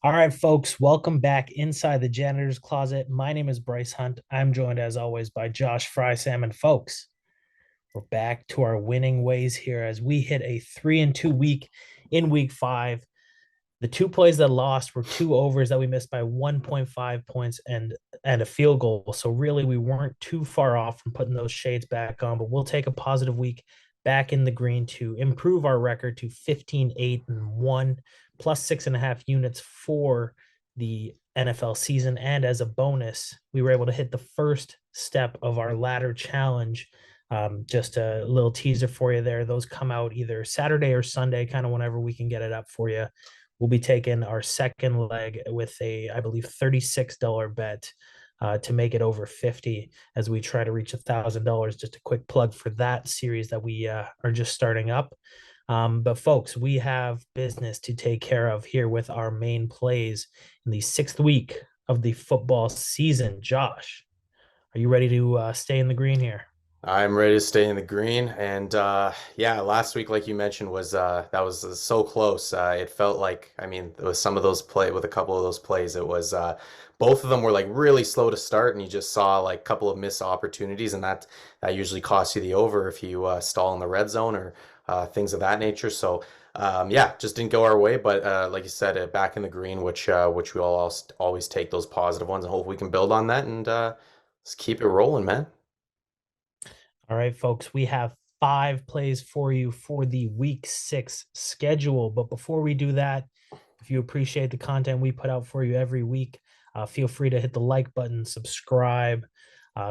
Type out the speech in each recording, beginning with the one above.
All right, folks, welcome back inside the janitor's closet. My name is Bryce Hunt. I'm joined as always by Josh Frey-Sam and folks. We're back to our winning ways here as we hit a 3-2 week in week 5. The two plays that lost were two overs that we missed by 1.5 points and a field goal. So really we weren't too far off from putting those shades back on, but we'll take a positive week back in the green to improve our record to 15-8-1 plus 6.5 units for the NFL season. And as a bonus, we were able to hit the first step of our ladder challenge. Just a little teaser for you there. Those come out either Saturday or Sunday, kind of whenever we can get it up for you. We'll be taking our second leg with a, I believe, $36 bet to make it over 50 as we try to reach $1,000. Just a quick plug for that series that we are just starting up. But folks, we have business to take care of here with our main plays in the 6th week of the football season. Josh, are you ready to stay in the green here? I'm ready to stay in the green. And yeah, last week, like you mentioned, was that was so close. It felt like, I mean, there was some of those play with a couple of those plays. It was both of them were like really slow to start, and you just saw like a couple of missed opportunities, and that usually costs you the over if you stall in the red zone or things of that nature. So yeah, just didn't go our way. But like you said, back in the green, which we all always take those positive ones, and hope we can build on that and let's keep it rolling, man. All right, folks, we have 5 plays for you for the week 6 schedule. But before we do that, if you appreciate the content we put out for you every week, feel free to hit the like button, subscribe,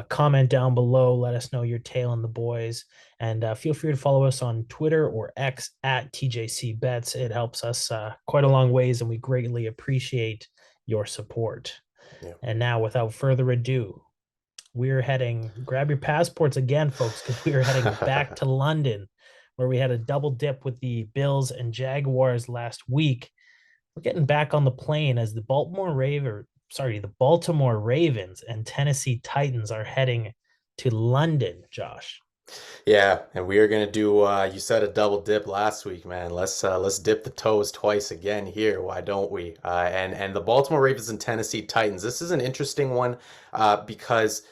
comment down below. Let us know you're tailing the boys. And feel free to follow us on Twitter or X at TJC Bets. It helps us quite a long ways, and we greatly appreciate your support. Yeah. And now, without further ado, we're heading, grab your passports again, folks, because we are heading back to London, where we had a double dip with the Bills and Jaguars last week. We're getting back on the plane as the Baltimore Ravens and Tennessee Titans are heading to London, Josh. Yeah, and we are gonna do you said a double dip last week, man. Let's dip the toes twice again here. Why don't we? And the Baltimore Ravens and Tennessee Titans. This is an interesting one because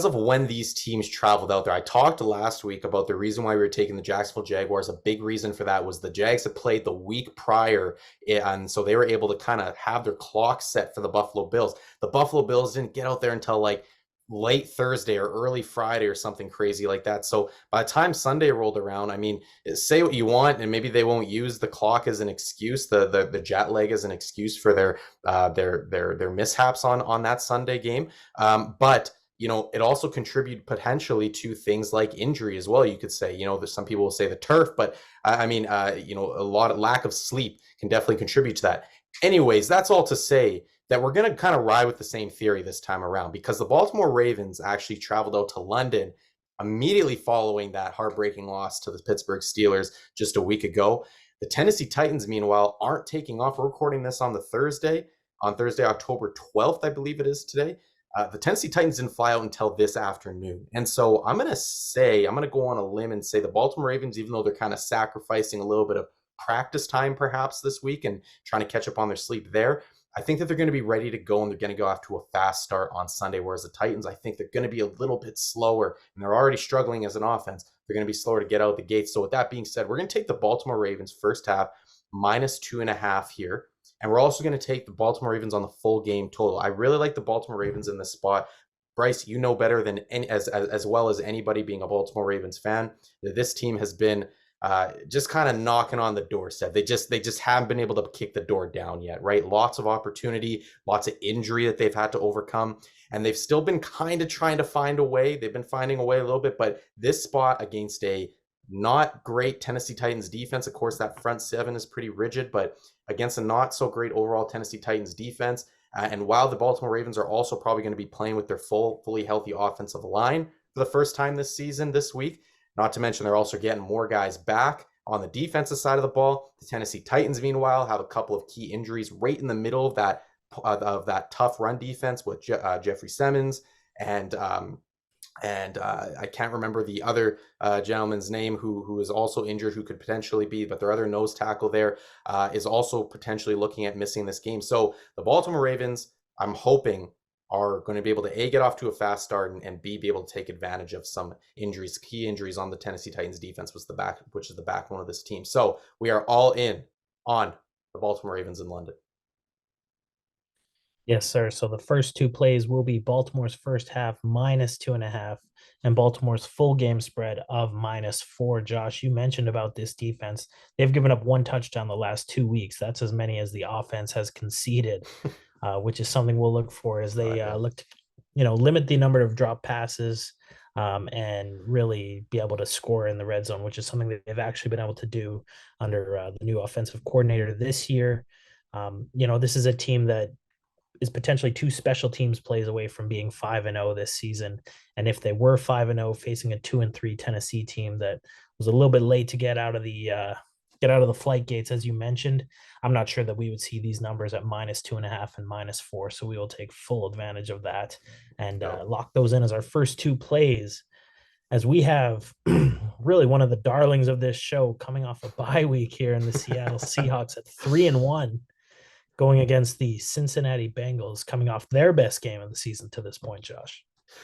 of when these teams traveled out there. I talked last week about the reason why we were taking the Jacksonville Jaguars. A big reason for that was the Jags had played the week prior, and so they were able to kind of have their clock set for the Buffalo Bills. The Buffalo Bills didn't get out there until like late Thursday or early Friday or something crazy like that. So by the time Sunday rolled around, I mean, say what you want, and maybe they won't use the clock as an excuse, the jet lag as an excuse for their mishaps on that Sunday game. But it also contributed potentially to things like injury as well. You could say, there's some people will say the turf, but I mean, a lot of lack of sleep can definitely contribute to that. Anyways, that's all to say that we're going to kind of ride with the same theory this time around because the Baltimore Ravens actually traveled out to London immediately following that heartbreaking loss to the Pittsburgh Steelers just a week ago. The Tennessee Titans, meanwhile, aren't taking off. We're recording this on Thursday, October 12th, I believe it is today. The Tennessee Titans didn't fly out until this afternoon. And so I'm going to go on a limb and say the Baltimore Ravens, even though they're kind of sacrificing a little bit of practice time perhaps this week and trying to catch up on their sleep there, I think that they're going to be ready to go and they're going to go off to a fast start on Sunday. Whereas the Titans, I think they're going to be a little bit slower and they're already struggling as an offense. They're going to be slower to get out the gates. So with that being said, we're going to take the Baltimore Ravens first half -2.5 here. And we're also going to take the Baltimore Ravens on the full game total. I really like the Baltimore Ravens in this spot. Bryce, you know better than as well as anybody being a Baltimore Ravens fan that this team has been just kind of knocking on the doorstep. They just haven't been able to kick the door down yet, right? Lots of opportunity, lots of injury that they've had to overcome, and they've still been kind of trying to find a way. They've been finding a way a little bit, but this spot against a not great Tennessee Titans defense. Of course, that front seven is pretty rigid, but against a not so great overall Tennessee Titans defense. And while the Baltimore Ravens are also probably going to be playing with their fully healthy offensive line for the first time this season, this week, not to mention they're also getting more guys back on the defensive side of the ball. The Tennessee Titans, meanwhile, have a couple of key injuries right in the middle of that tough run defense with Jeffrey Simmons and And I can't remember the other gentleman's name who is also injured, who could potentially be, but their other nose tackle there is also potentially looking at missing this game. So the Baltimore Ravens, I'm hoping, are going to be able to A, get off to a fast start, and B, be able to take advantage of some injuries, key injuries on the Tennessee Titans defense, which is the backbone of this team. So we are all in on the Baltimore Ravens in London. Yes, sir. So the first two plays will be Baltimore's first half -2.5 and Baltimore's full game spread of -4. Josh, you mentioned about this defense. They've given up one touchdown the last 2 weeks. That's as many as the offense has conceded, which is something we'll look for as they Yeah. look to, limit the number of drop passes and really be able to score in the red zone, which is something that they've actually been able to do under the new offensive coordinator this year. This is a team that is potentially two special teams plays away from being 5-0 this season. And if they were 5-0 facing a 2-3 Tennessee team that was a little bit late to get out of the flight gates, as you mentioned, I'm not sure that we would see these numbers at -2.5 and -4. So we will take full advantage of that and No. lock those in as our first two plays. As we have really one of the darlings of this show coming off a bye week here in the Seattle Seahawks at 3-1, going against the Cincinnati Bengals, coming off their best game of the season to this point, Josh.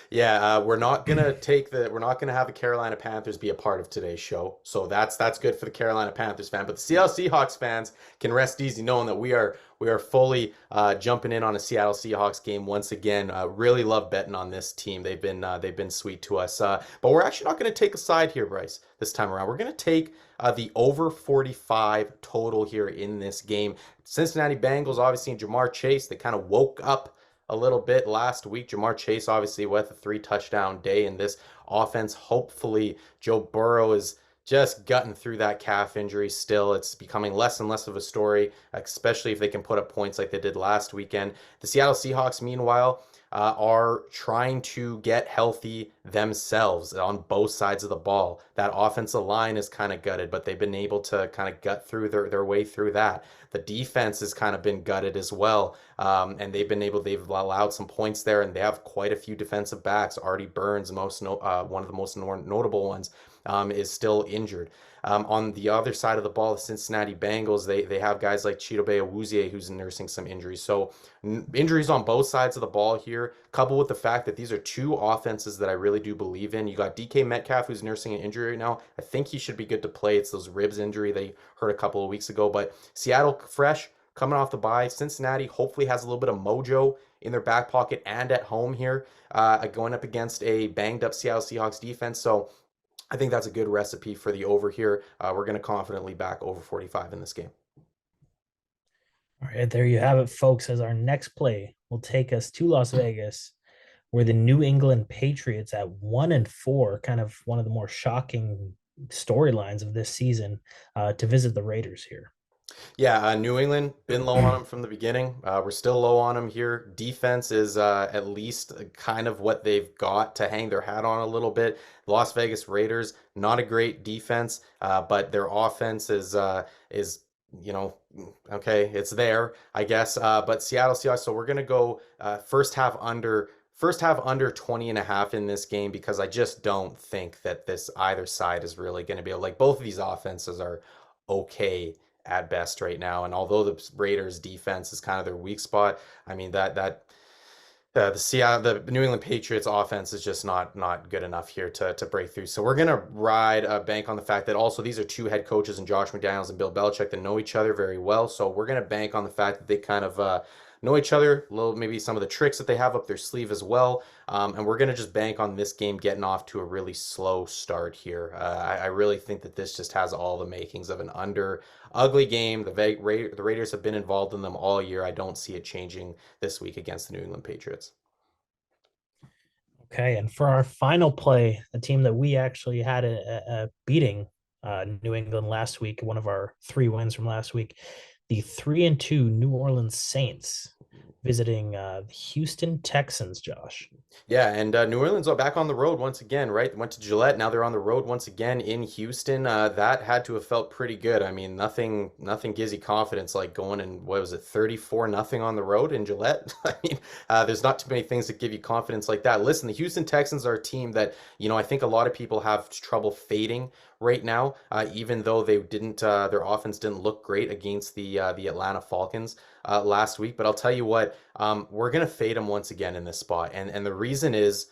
Yeah, we're not gonna have the Carolina Panthers be a part of today's show. So that's good for the Carolina Panthers fan. But the Seattle Seahawks fans can rest easy knowing that we are fully jumping in on a Seattle Seahawks game once again. Really love betting on this team. They've been sweet to us. But we're actually not going to take a side here, Bryce. This time around, we're going to take the over 45 total here in this game. Cincinnati Bengals, obviously, and Jamar Chase, they kind of woke up a little bit last week. Jamar Chase, obviously, with a 3 touchdown day in this offense. Hopefully, Joe Burrow is just gutting through that calf injury still. It's becoming less and less of a story, especially if they can put up points like they did last weekend. The Seattle Seahawks, meanwhile, are trying to get healthy themselves on both sides of the ball. That offensive line is kind of gutted, but they've been able to kind of gut through their way through that. The defense has kind of been gutted as well, and they've allowed some points there, and they have quite a few defensive backs. Artie Burns, one of the most notable ones, is still injured. On the other side of the ball, the Cincinnati Bengals, they have guys like Chidobe Awuzie who's nursing some injuries. So injuries on both sides of the ball here, coupled with the fact that these are two offenses that I really do believe in. You got DK Metcalf who's nursing an injury right now. I think he should be good to play. It's those ribs injury they heard a couple of weeks ago. But Seattle fresh, coming off the bye. Cincinnati hopefully has a little bit of mojo in their back pocket and at home here, going up against a banged up Seattle Seahawks defense. So I think that's a good recipe for the over here. We're going to confidently back over 45 in this game. All right, there you have it, folks. As our next play will take us to Las Vegas, where the New England Patriots at 1-4, kind of one of the more shocking storylines of this season, to visit the Raiders here. Yeah, New England been low on them from the beginning. We're still low on them here. Defense is at least kind of what they've got to hang their hat on a little bit. Las Vegas Raiders, not a great defense, but their offense is okay, it's there, I guess. But Seattle Seahawks, so we're gonna go first half under 20 and a half in this game because I just don't think that this either side is really going to be like both of these offenses are okay at best right now. And although the Raiders defense is kind of their weak spot, I mean the New England Patriots offense is just not good enough here to break through. So we're gonna ride a bank on the fact that also these are two head coaches in Josh McDaniels and Bill Belichick that know each other very well. So we're gonna bank on the fact that they kind of know each other, little maybe some of the tricks that they have up their sleeve as well. And we're gonna just bank on this game getting off to a really slow start here. I really think that this just has all the makings of an ugly game. The Raiders have been involved in them all year. I don't see it changing this week against the New England Patriots. Okay, and for our final play, a team that we actually had a beating New England last week, one of our 3 wins from last week, the 3-2 New Orleans Saints visiting the Houston Texans, Josh. Yeah, and New Orleans are back on the road once again, right? Went to Gillette. Now they're on the road once again in Houston. That had to have felt pretty good. I mean, nothing gives you confidence like going and what was it, 34 nothing on the road in Gillette. I mean, there's not too many things that give you confidence like that. Listen, the Houston Texans are a team that I think a lot of people have trouble fading right now, even though they didn't, their offense didn't look great against the Atlanta Falcons last week. But I'll tell you what, we're gonna fade them once again in this spot, and the reason is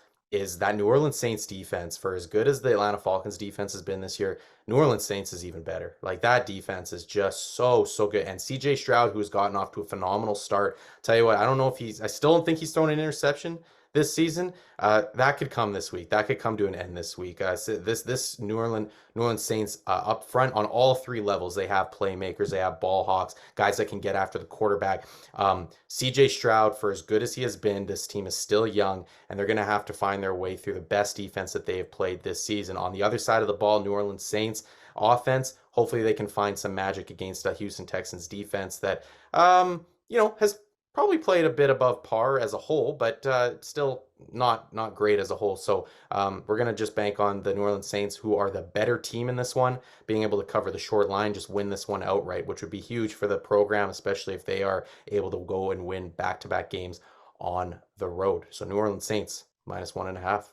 that New Orleans Saints defense, for as good as the Atlanta Falcons defense has been this year, New Orleans Saints is even better. Like that defense is just so good. And CJ Stroud, who has gotten off to a phenomenal start, tell you what, I don't know if I still don't think he's thrown an interception this season. That could come this week. That could come to an end this week. So this New Orleans Saints up front on all three levels. They have playmakers. They have ball hawks, guys that can get after the quarterback. CJ Stroud, for as good as he has been, this team is still young, and they're going to have to find their way through the best defense that they have played this season. On the other side of the ball, New Orleans Saints offense, hopefully they can find some magic against a Houston Texans defense that, has probably played a bit above par as a whole, but still not great as a whole. So we're gonna just bank on the New Orleans Saints, who are the better team in this one, being able to cover the short line, just win this one outright, which would be huge for the program, especially if they are able to go and win back-to-back games on the road. So New Orleans Saints -1.5.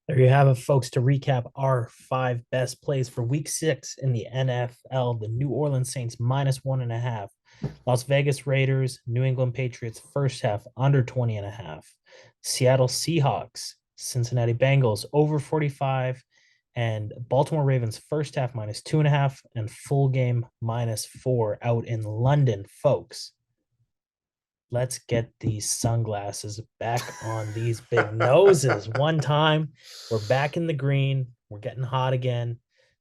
There you have it, folks. To recap our 5 best plays for Week 6 in the NFL: the New Orleans Saints -1.5, Las Vegas Raiders, New England Patriots first half under 20.5, Seattle Seahawks, Cincinnati Bengals over 45, and Baltimore Ravens first half -2.5 and full game -4 out in London, folks. Let's get these sunglasses back on these big noses one time. We're back in the green. We're getting hot again.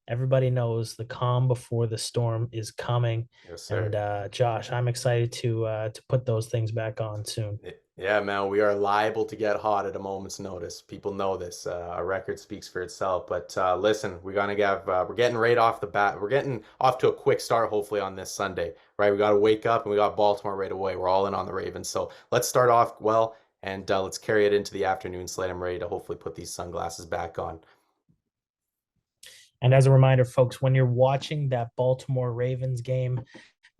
Everybody knows the calm before the storm is coming. Yes, sir. And Josh, I'm excited to put those things back on soon. Yeah, man, we are liable to get hot at a moment's notice. People know this. Our record speaks for itself. But listen, we're getting right off the bat. We're getting off to a quick start, hopefully, on this Sunday, right? We got to wake up and we got Baltimore right away. We're all in on the Ravens. So let's start off well and let's carry it into the afternoon slate. I'm ready to hopefully put these sunglasses back on. And as a reminder, folks, when you're watching that Baltimore Ravens game,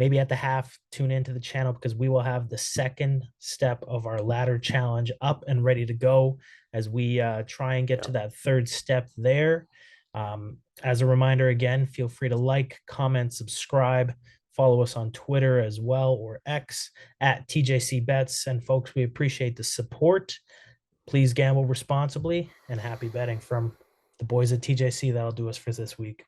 maybe at the half, tune into the channel because we will have the second step of our ladder challenge up and ready to go as we try and get to that third step there. As a reminder, again, feel free to like, comment, subscribe, follow us on Twitter as well, or X at TJC Bets. And folks, we appreciate the support. Please gamble responsibly, and happy betting from the boys at TJC. That'll do us for this week.